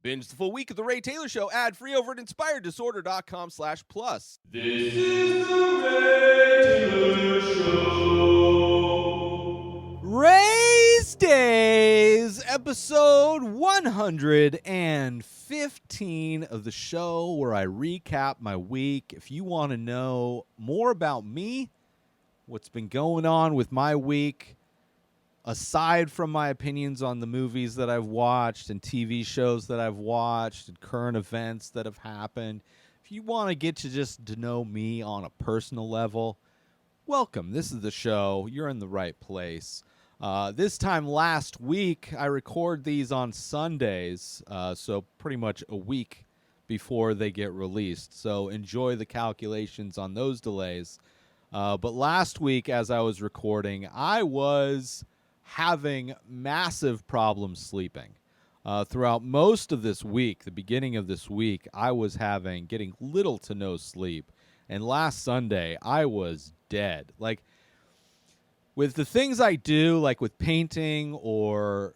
Binge the full week of The Ray Taylor Show ad-free over at inspireddisorder.com/plus. This is The Ray Taylor Show. Rayz Dayz, episode 115 of the show where I recap my week. If you want to know more about me, what's been going on with my week, aside from my opinions on the movies that I've watched and TV shows that I've watched and current events that have happened, if you want to get to know me on a personal level, welcome. This is the show. You're in the right place. This time last week, I record these on Sundays, so pretty much a week before they get released. So enjoy the calculations on those delays. But last week, as I was recording, I was having massive problems sleeping. Throughout most of this week, the beginning of this week, I was getting little to no sleep. And last Sunday, I was dead. Like, with the things I do, like with painting or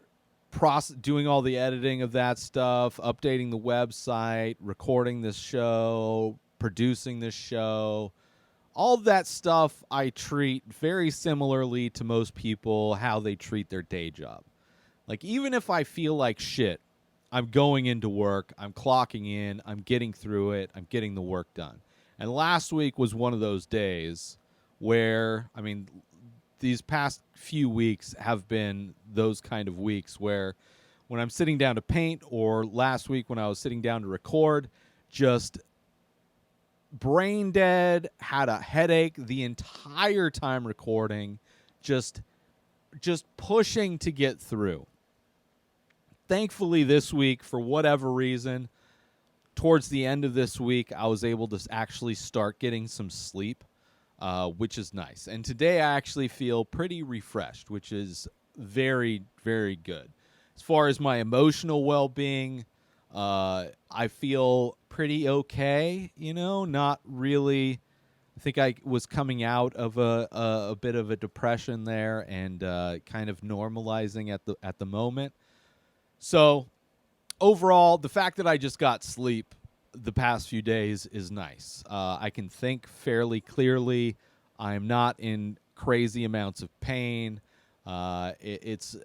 doing all the editing of that stuff, updating the website, recording this show, producing this show, all that stuff I treat very similarly to most people how they treat their day job. Like, even if I feel like shit, I'm going into work, I'm clocking in, I'm getting through it, I'm getting the work done. And last week was one of those days where, these past few weeks have been those kind of weeks where when I'm sitting down to paint, or last week when I was sitting down to record, just brain dead, had a headache the entire time recording, just pushing to get through. Thankfully this week, for whatever reason, towards the end of this week, I was able to actually start getting some sleep, which is nice. And today I actually feel pretty refreshed, which is very, very good. As far as my emotional well-being, I feel pretty okay, not really. I think I was coming out of a bit of a depression there and kind of normalizing at the moment. So overall, the fact that I just got sleep the past few days is nice. I can think fairly clearly. I'm not in crazy amounts of pain. It's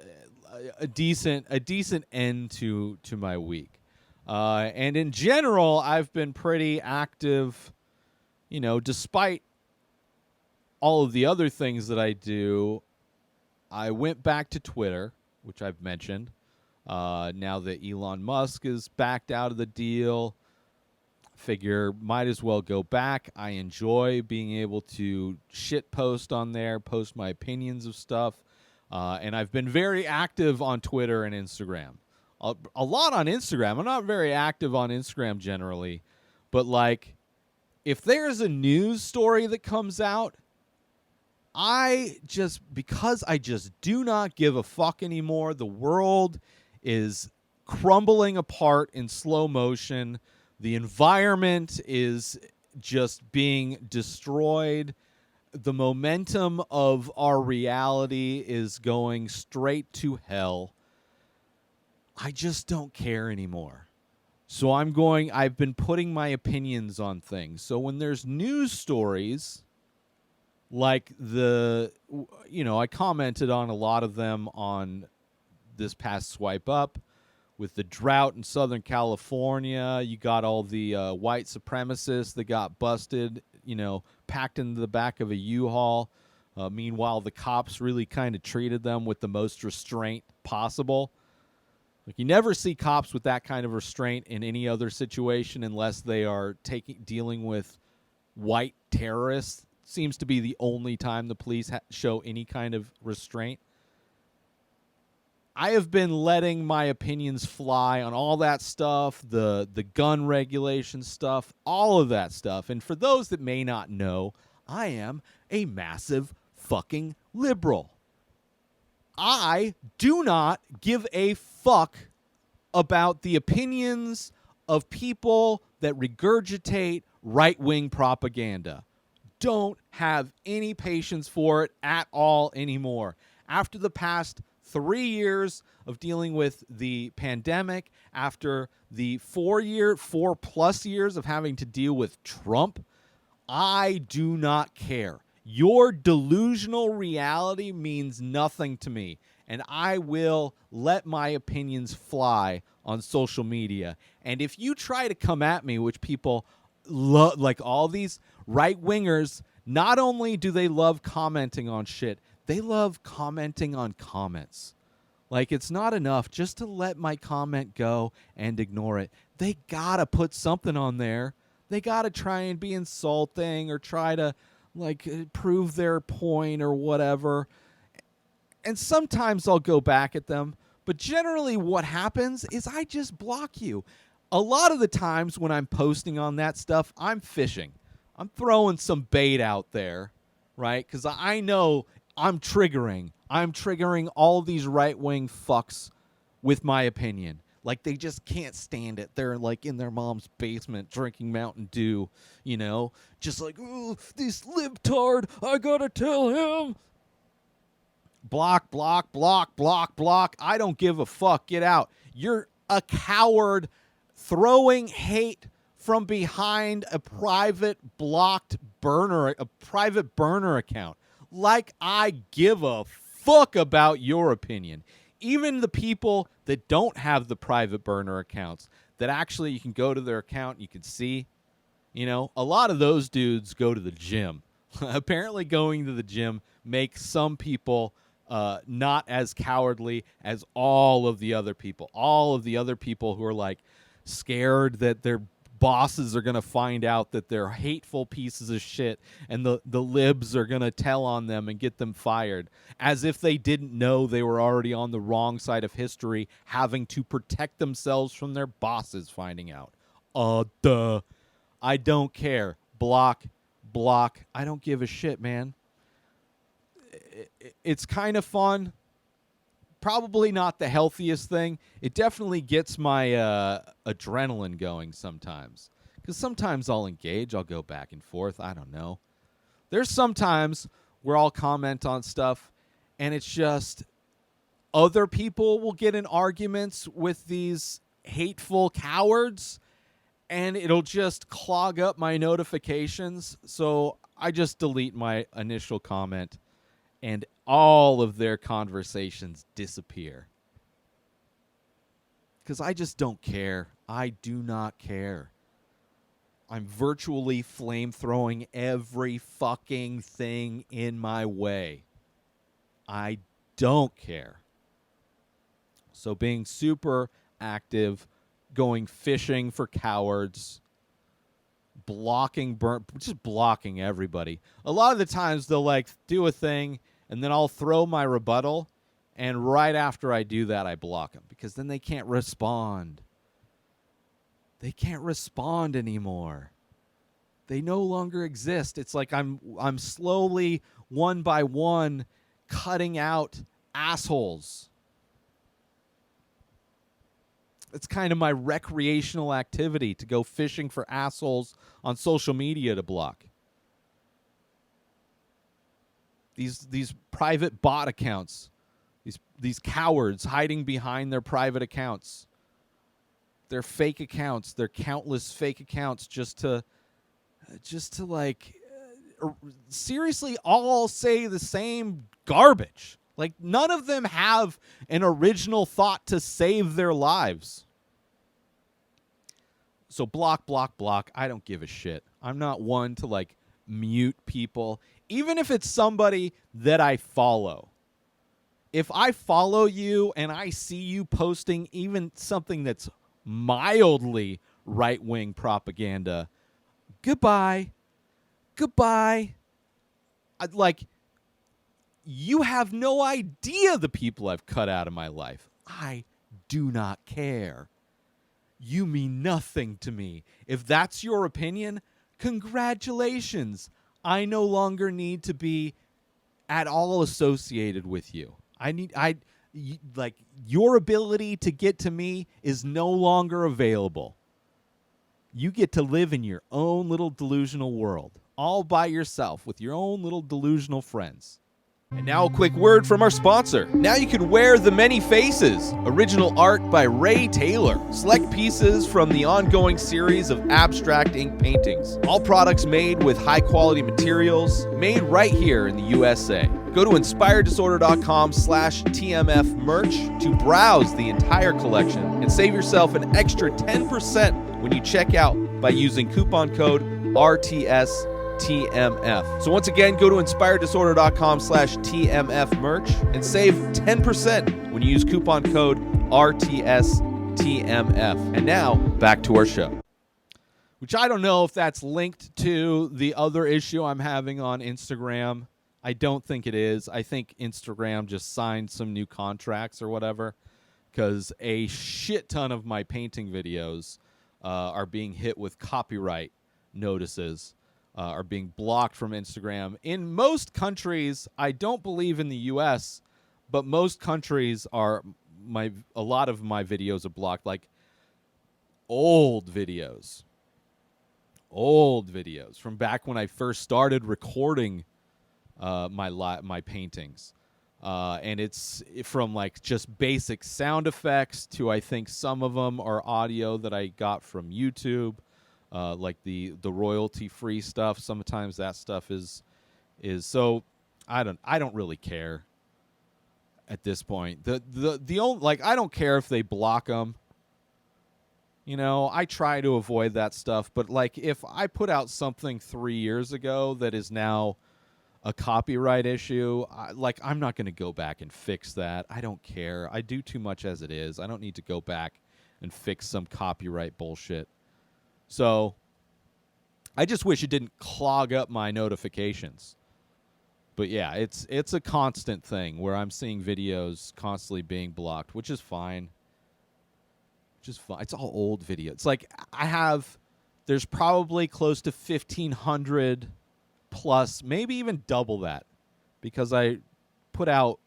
a decent end to my week. And in general, I've been pretty active, despite all of the other things that I do. I went back to Twitter, which I've mentioned, now that Elon Musk is backed out of the deal. Figure might as well go back. I enjoy being able to shit post on there, post my opinions of stuff. And I've been very active on Twitter and Instagram. A lot on Instagram. I'm not very active on Instagram generally, but like, if there's a news story that comes out, because I just do not give a fuck anymore. The world is crumbling apart in slow motion. The environment is just being destroyed. The momentum of our reality is going straight to hell. I just don't care anymore. So I've been putting my opinions on things. So when there's news stories like I commented on a lot of them on this past swipe up. With the drought in Southern California, you got all the white supremacists that got busted, packed into the back of a U-Haul. Meanwhile, the cops really kind of treated them with the most restraint possible. Like, you never see cops with that kind of restraint in any other situation unless they are dealing with white terrorists. Seems to be the only time the police show any kind of restraint. I have been letting my opinions fly on all that stuff, the gun regulation stuff, all of that stuff. And for those that may not know, I am a massive fucking liberal. I do not give a fuck about the opinions of people that regurgitate right-wing propaganda. Don't have any patience for it at all anymore. After the past 3 years of dealing with the pandemic, after the 4+ years of having to deal with Trump, I do not care. Your delusional reality means nothing to me, and I will let my opinions fly on social media. And if you try to come at me, which people love, like all these right-wingers, not only do they love commenting on shit, they love commenting on comments. Like, it's not enough just to let my comment go and ignore it. They gotta put something on there. They gotta try and be insulting or try to, like, prove their point or whatever. And sometimes I'll go back at them, but generally what happens is I just block you. A lot of the times when I'm posting on that stuff, I'm fishing. I'm throwing some bait out there, right? Because I know I'm triggering. I'm triggering all these right-wing fucks with my opinion. Like, they just can't stand it. They're, like, in their mom's basement drinking Mountain Dew, you know? Just like, ooh, this libtard, I gotta tell him. Block, block, block, block, block. I don't give a fuck. Get out. You're a coward throwing hate from behind a private burner account. Like I give a fuck about your opinion. Even the people that don't have the private burner accounts, that actually you can go to their account and you can see, you know, a lot of those dudes go to the gym. Apparently going to the gym makes some people not as cowardly as all of the other people. All of the other people who are like scared that their bosses are going to find out that they're hateful pieces of shit and the libs are going to tell on them and get them fired, as if they didn't know they were already on the wrong side of history, having to protect themselves from their bosses finding out. Duh. I don't care. Block. I don't give a shit, man. It's kind of fun. Probably not the healthiest thing. It definitely gets my adrenaline going sometimes. Because sometimes I'll engage. I'll go back and forth. I don't know. There's some times where I'll comment on stuff, and it's just other people will get in arguments with these hateful cowards, and it'll just clog up my notifications. So I just delete my initial comment, and all of their conversations disappear. Because I just don't care. I do not care. I'm virtually flame-throwing every fucking thing in my way. I don't care. So being super active, going fishing for cowards, just blocking everybody. A lot of the times they'll like do a thing, and then I'll throw my rebuttal, and right after I do that, I block them, because then they can't respond. They can't respond anymore. They no longer exist. It's like I'm slowly, one by one, cutting out assholes. It's kind of my recreational activity to go fishing for assholes on social media to block. These private bot accounts, these cowards hiding behind their private accounts, their fake accounts, their countless fake accounts, just to like seriously all say the same garbage. Like, none of them have an original thought to save their lives. So block. I don't give a shit. I'm not one to like mute people, even if it's somebody that I follow. If I follow you and I see you posting even something that's mildly right-wing propaganda, goodbye. You have no idea the people I've cut out of my life. I do not care. You mean nothing to me. If that's your opinion, congratulations. I no longer need to be at all associated with you. Your ability to get to me is no longer available. You get to live in your own little delusional world, all by yourself with your own little delusional friends. And now a quick word from our sponsor. Now you can wear the many faces. Original art by Ray Taylor. Select pieces from the ongoing series of abstract ink paintings. All products made with high quality materials, made right here in the USA. Go to inspireddisorder.com/TMF merch to browse the entire collection and save yourself an extra 10% when you check out by using coupon code RTSTMF. So once again, go to inspireddisorder.com/TMF merch and save 10% when you use coupon code RTSTMF. And now, back to our show. Which I don't know if that's linked to the other issue I'm having on Instagram. I don't think it is. I think Instagram just signed some new contracts or whatever, because a shit ton of my painting videos are being hit with copyright notices, are being blocked from Instagram. In most countries, I don't believe in the U.S., but most countries a lot of my videos are blocked, like old videos from back when I first started recording my paintings, and it's from like just basic sound effects to, I think some of them are audio that I got from YouTube, like the royalty free stuff. Sometimes that stuff is so I don't really care at this point. The only, like, I don't care if they block them. You know, I try to avoid that stuff, but like if I put out something 3 years ago that is now a copyright issue, I'm not going to go back and fix that. I don't care. I do too much as it is. I don't need to go back and fix some copyright bullshit. So I just wish it didn't clog up my notifications. But yeah, it's a constant thing where I'm seeing videos constantly being blocked, which is fine. It's all old videos. It's like there's probably close to 1,500 plus, maybe even double that, because I put out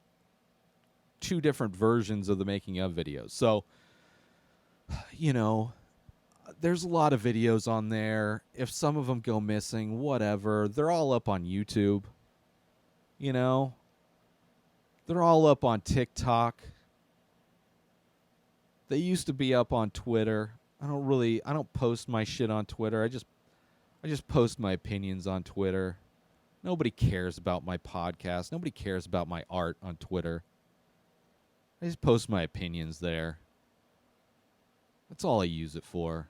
2 different versions of the making of videos. So, you know, there's a lot of videos on there. If some of them go missing, whatever. They're all up on YouTube. You know, they're all up on TikTok. They used to be up on Twitter. I don't post my shit on Twitter. I just post my opinions on Twitter. Nobody cares about my podcast. Nobody cares about my art on Twitter. I just post my opinions there. That's all I use it for.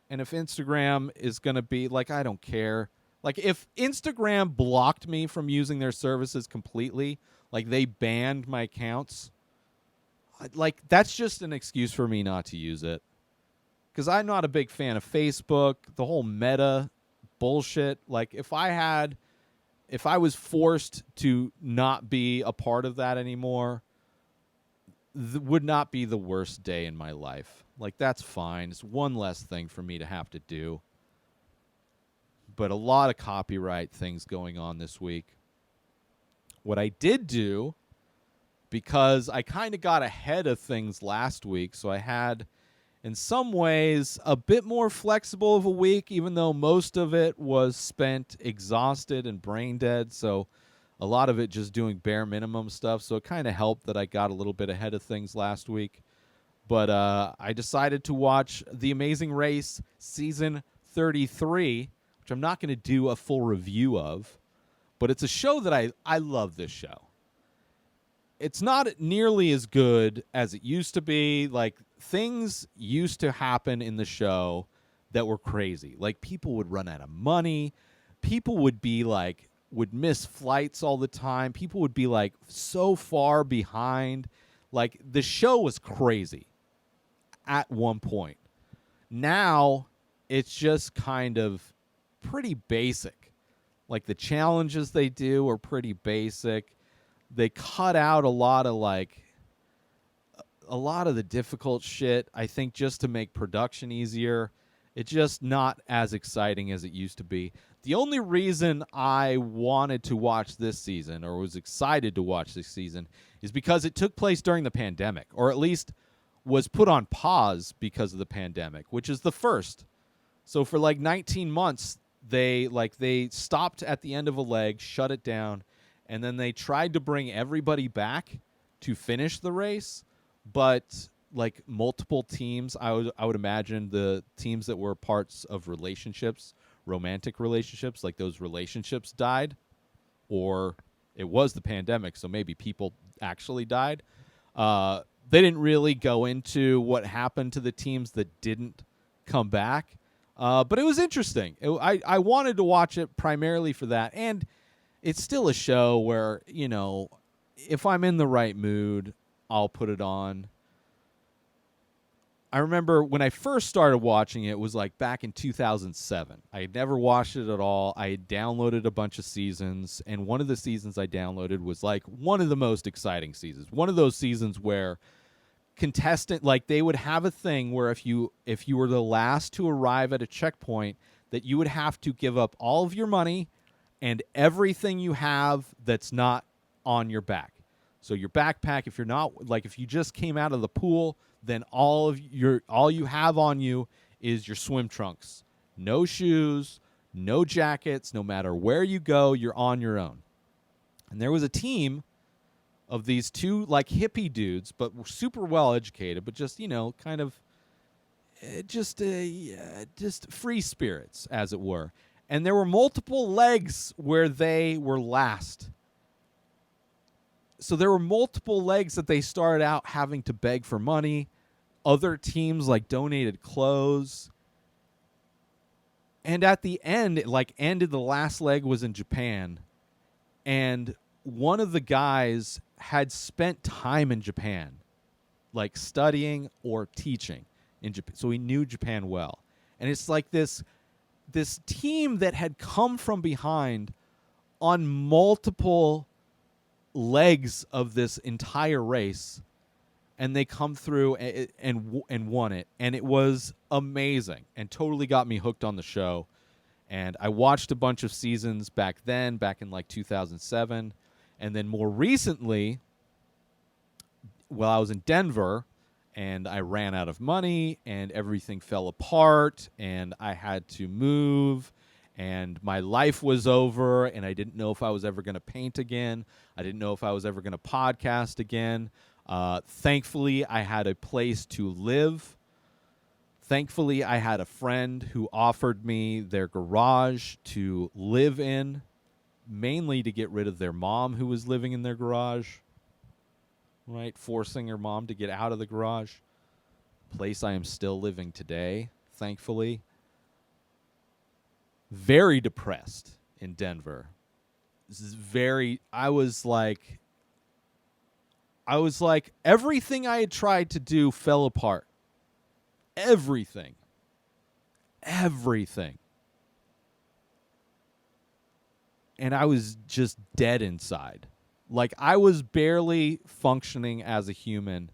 And if Instagram is going to be, like, I don't care. Like, if Instagram blocked me from using their services completely, like they banned my accounts, like, that's just an excuse for me not to use it. Because I'm not a big fan of Facebook, the whole meta bullshit. Like, if I was forced to not be a part of that anymore, would not be the worst day in my life. Like, that's fine. It's one less thing for me to have to do. But a lot of copyright things going on this week. What I did do, because I kind of got ahead of things last week, so I had, in some ways, a bit more flexible of a week, even though most of it was spent exhausted and brain dead. So a lot of it just doing bare minimum stuff. So it kind of helped that I got a little bit ahead of things last week. But I decided to watch The Amazing Race Season 33, which I'm not going to do a full review of. But it's a show that I love this show. It's not nearly as good as it used to be. Like, things used to happen in the show that were crazy. Like, people would run out of money. People would be like, would miss flights all the time. People would be like so far behind. Like, the show was crazy at one point. Now, it's just kind of pretty basic. Like, the challenges they do are pretty basic. They cut out a lot of the difficult shit, I think, just to make production easier. It's just not as exciting as it used to be. The only reason I wanted to watch this season, or was excited to watch this season, is because it took place during the pandemic, or at least was put on pause because of the pandemic, which is the first. So for like 19 months, they stopped at the end of a leg, shut it down, and then they tried to bring everybody back to finish the race, but like multiple teams, I would imagine the teams that were parts of relationships, romantic relationships, like those relationships died, or it was the pandemic, so maybe people actually died. They didn't really go into what happened to the teams that didn't come back, but it was interesting. I wanted to watch it primarily for that, and it's still a show where, you know, if I'm in the right mood, I'll put it on. I remember when I first started watching it was like back in 2007. I had never watched it at all. I had downloaded a bunch of seasons, and one of the seasons I downloaded was like one of the most exciting seasons. One of those seasons where like they would have a thing where if you were the last to arrive at a checkpoint, that you would have to give up all of your money and everything you have that's not on your back. So your backpack, if you're not, like if you just came out of the pool, then all you have on you is your swim trunks. No shoes, no jackets, no matter where you go, you're on your own. And there was a team of these two like hippie dudes, but were super well educated, but just, you know, kind of just free spirits, as it were. And there were multiple legs where they were last. So there were multiple legs that they started out having to beg for money. Other teams like donated clothes. And at the end, it like ended, the last leg was in Japan. And one of the guys had spent time in Japan, like studying or teaching in Japan. So he knew Japan well. And it's like this team that had come from behind on multiple legs of this entire race, and they come through and won it, and it was amazing and totally got me hooked on the show. And I watched a bunch of seasons back in like 2007, and then more recently, while I was in Denver, and I ran out of money, and everything fell apart, and I had to move, and my life was over, and I didn't know if I was ever going to paint again. I didn't know if I was ever going to podcast again. Thankfully, I had a place to live. Thankfully, I had a friend who offered me their garage to live in, mainly to get rid of their mom who was living in their garage, right? Forcing her mom to get out of the garage. Place I am still living today, thankfully. Very depressed in Denver. I was like, everything I had tried to do fell apart. Everything. And I was just dead inside. Like, I was barely functioning as a human.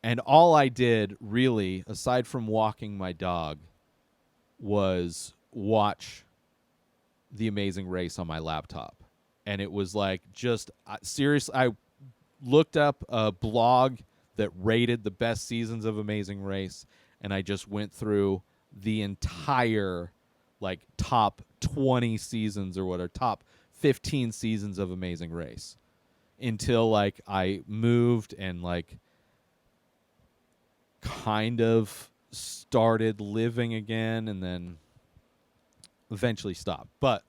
And all I did, really, aside from walking my dog, was watch The Amazing Race on my laptop. And it was like, just seriously, I looked up a blog that rated the best seasons of Amazing Race, and I just went through the entire like top 20 seasons or what, or top 15 seasons of Amazing Race, until like I moved and like kind of started living again, and then eventually stopped. But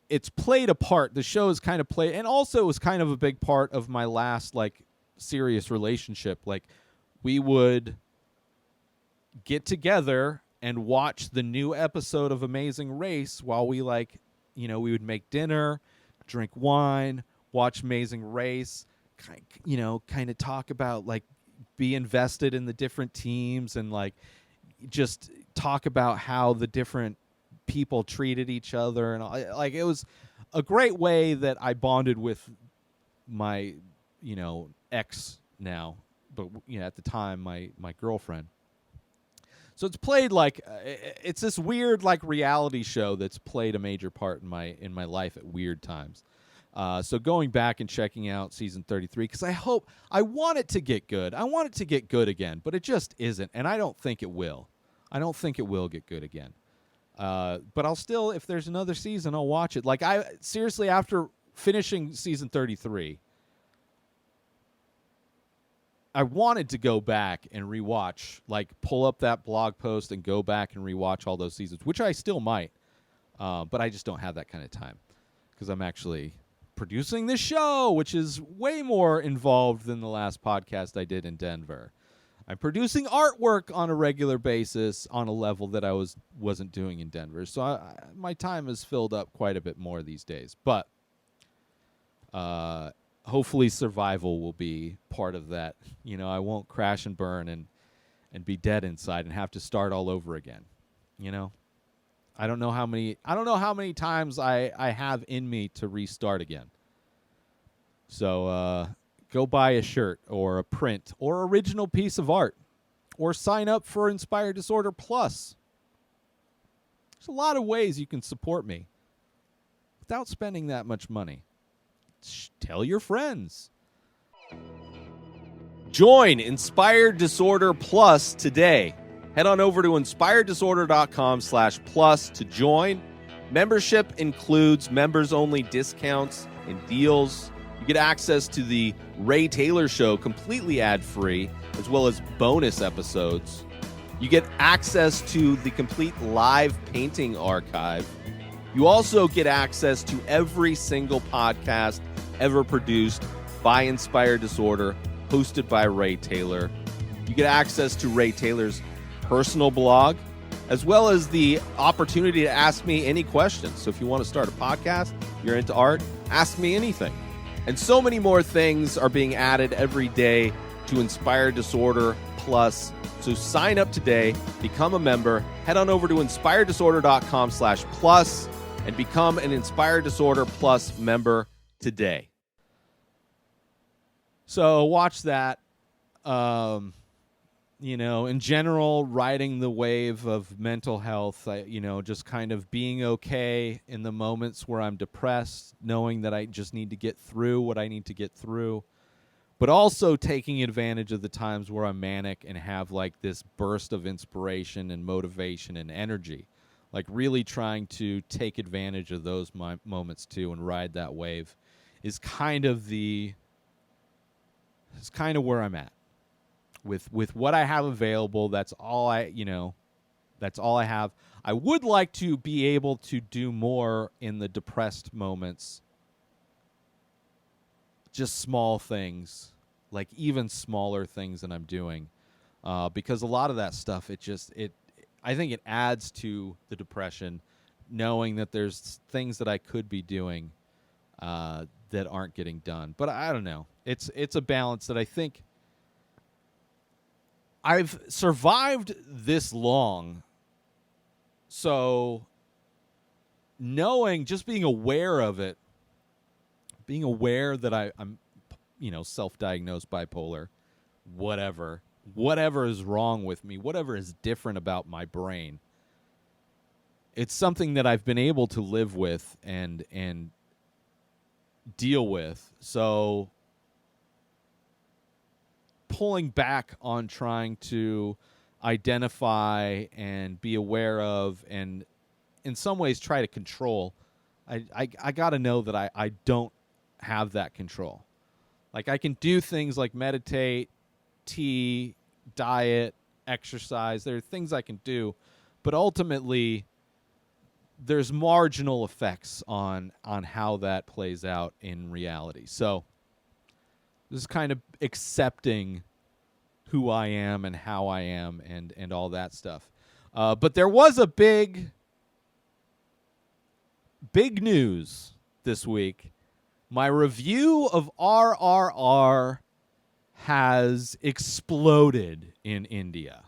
it's played a part. The show has kind of played, and also it was kind of a big part of my last like serious relationship. Like, we would get together and watch the new episode of Amazing Race while we like, you know, we would make dinner, drink wine, watch Amazing Race, you know, kind of talk about like, be invested in the different teams, and like just talk about how the different people treated each other. And like, it was a great way that I bonded with my, you know, ex now, but you know, at the time, my girlfriend. So it's played like, it's this weird like reality show that's played a major part in my life at weird times. So going back and checking out season 33, because I want it to get good. I want it to get good again, but it just isn't, and I don't think it will. I don't think it will get good again. But I'll still, if there's another season, I'll watch it. Like, I seriously, after finishing season 33, I wanted to go back and rewatch, like pull up that blog post and go back and rewatch all those seasons, which I still might, but I just don't have that kind of time because I'm actually producing this show, which is way more involved than the last podcast I did in Denver. I'm producing artwork on a regular basis on a level that I wasn't doing in Denver. So my time is filled up quite a bit more these days. But hopefully survival will be part of that. You know, I won't crash and burn and be dead inside and have to start all over again. You know? I don't know how many times I have in me to restart again. So go buy a shirt or a print or original piece of art or sign up for Inspired Disorder Plus. There's a lot of ways you can support me without spending that much money. Tell your friends. Join Inspired Disorder Plus today. Head on over to inspireddisorder.com/plus to join. Membership includes members-only discounts and deals. You get access to the Ray Taylor Show completely ad-free, as well as bonus episodes. You get access to the complete live painting archive. You also get access to every single podcast ever produced by Inspired Disorder, hosted by Ray Taylor. You get access to Ray Taylor's personal blog, as well as the opportunity to ask me any questions. So if you want to start a podcast, you're into art, ask me anything. And so many more things are being added every day to Inspired Disorder Plus. So sign up today, become a member, head on over to inspireddisorder.com/plus and become an Inspired Disorder Plus member today. So watch that. You know, in general, riding the wave of mental health, just kind of being okay in the moments where I'm depressed, knowing that I just need to get through what I need to get through, but also taking advantage of the times where I'm manic and have like this burst of inspiration and motivation and energy, like really trying to take advantage of those moments too and ride that wave is kind of where I'm at. With what I have available, that's all I have. I would like to be able to do more in the depressed moments. Just small things, like even smaller things than I'm doing. Because a lot of that stuff, I think it adds to the depression, knowing that there's things that I could be doing that aren't getting done. But I don't know. It's a balance that I think I've survived this long, so just being aware of it, being aware that I'm self-diagnosed bipolar, whatever is wrong with me, whatever is different about my brain, it's something that I've been able to live with and deal with. So pulling back on trying to identify and be aware of and in some ways try to control, I got to know that I don't have that control. Like I can do things like meditate, tea, diet, exercise. There are things I can do, but ultimately there's marginal effects on how that plays out in reality. So just kind of accepting who I am and how I am and all that stuff. But there was a big news this week. My review of RRR has exploded in India.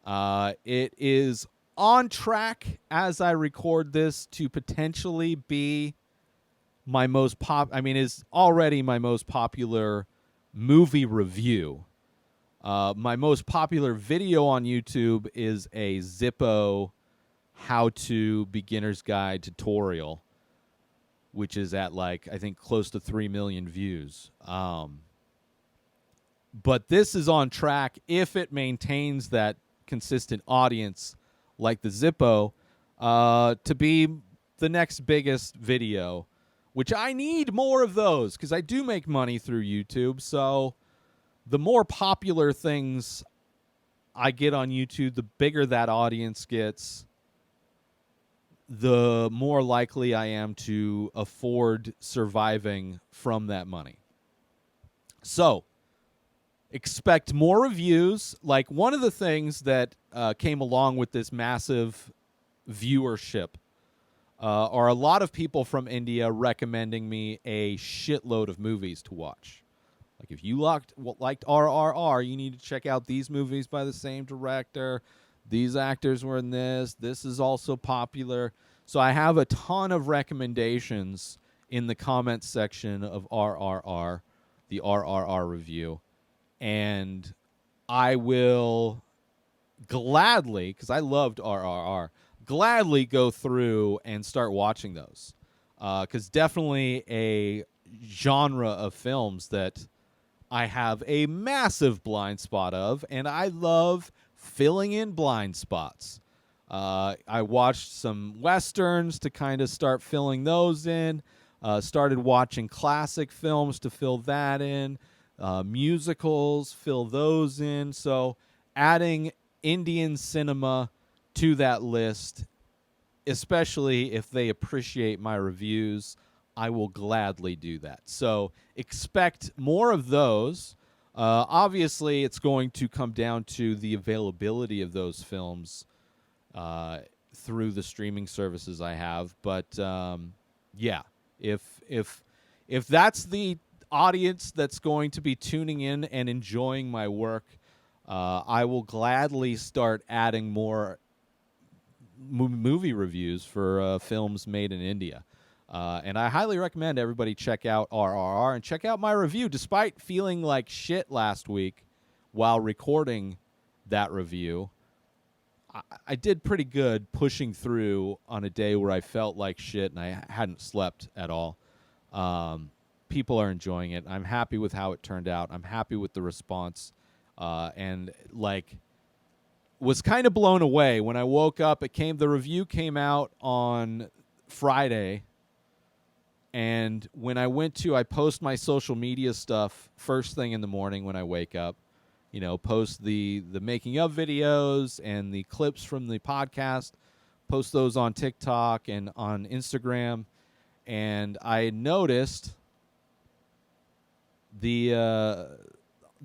It is on track as I record this to potentially be is already my most popular movie review. My most popular video on YouTube is a Zippo how-to beginner's guide tutorial, which is at I think close to 3 million views. But this is on track if it maintains that consistent audience like the Zippo to be the next biggest video, which I need more of those because I do make money through YouTube. So the more popular things I get on YouTube, the bigger that audience gets, the more likely I am to afford surviving from that money. So expect more reviews. Like, one of the things that came along with this massive viewership are a lot of people from India recommending me a shitload of movies to watch. Like, if you liked RRR, you need to check out these movies by the same director. These actors were in this. This is also popular. So I have a ton of recommendations in the comments section of RRR, the RRR review. And I will gladly, because I loved RRR, gladly go through and start watching those. Because definitely a genre of films that I have a massive blind spot of, and I love filling in blind spots. I watched some Westerns to kind of start filling those in. Started watching classic films to fill that in. Musicals, fill those in. So adding Indian cinema to that list, especially if they appreciate my reviews, I will gladly do that. So expect more of those. Obviously, it's going to come down to the availability of those films through the streaming services I have. But yeah, if that's the audience that's going to be tuning in and enjoying my work, I will gladly start adding more movie reviews for films made in India. And I highly recommend everybody check out RRR and check out my review. Despite feeling like shit last week while recording that review, I did pretty good pushing through on a day where I felt like shit and I hadn't slept at all. People are enjoying it. I'm happy with how it turned out. I'm happy with the response. And like, was kind of blown away when I woke up. The review came out on Friday. And when I I post my social media stuff first thing in the morning when I wake up, post the making of videos and the clips from the podcast, post those on TikTok and on Instagram. And I noticed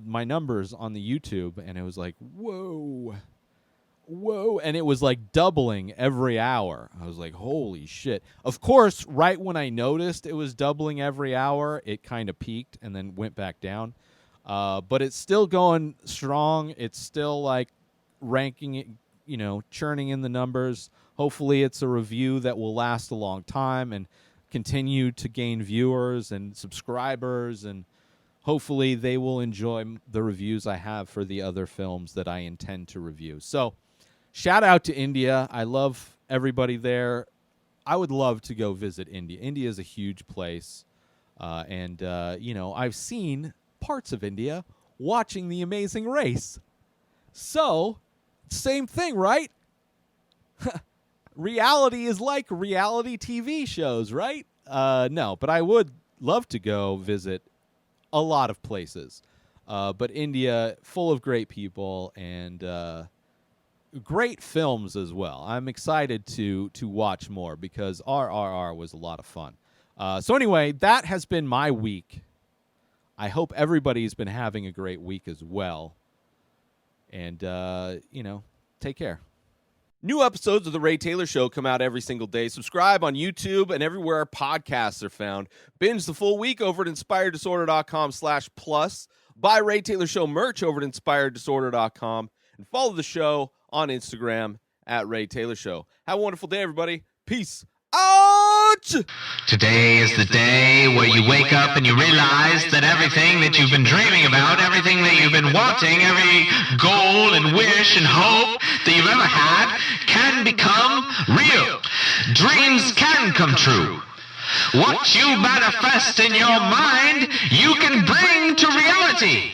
my numbers on the YouTube, and it was like, whoa, and it was like doubling every hour. I was like, holy shit. Of course, right when I noticed it was doubling every hour, it kind of peaked and then went back down. But it's still going strong. It's still like ranking it, churning in the numbers. Hopefully it's a review that will last a long time and continue to gain viewers and subscribers, and hopefully they will enjoy the reviews I have for the other films that I intend to review. So shout out to India. I love everybody there. I would love to go visit India. India is a huge place. And I've seen parts of India watching The Amazing Race. So, same thing, right? Reality is like reality TV shows, right? No, but I would love to go visit a lot of places. But India, full of great people and great films as well. I'm excited to watch more because RRR was a lot of fun. So anyway, that has been my week. I hope everybody's been having a great week as well. And, take care. New episodes of The Ray Taylor Show come out every single day. Subscribe on YouTube and everywhere our podcasts are found. Binge the full week over at inspireddisorder.com/plus. Buy Ray Taylor Show merch over at inspireddisorder.com. And follow the show on Instagram at Ray Taylor Show. Have a wonderful day, everybody. Peace out! Today is the day where you wake up and you realize that everything that you've been dreaming about, everything that you've been wanting, every goal and wish and hope that you've ever had can become real. Dreams can come true. What you manifest in your mind, you can bring to reality.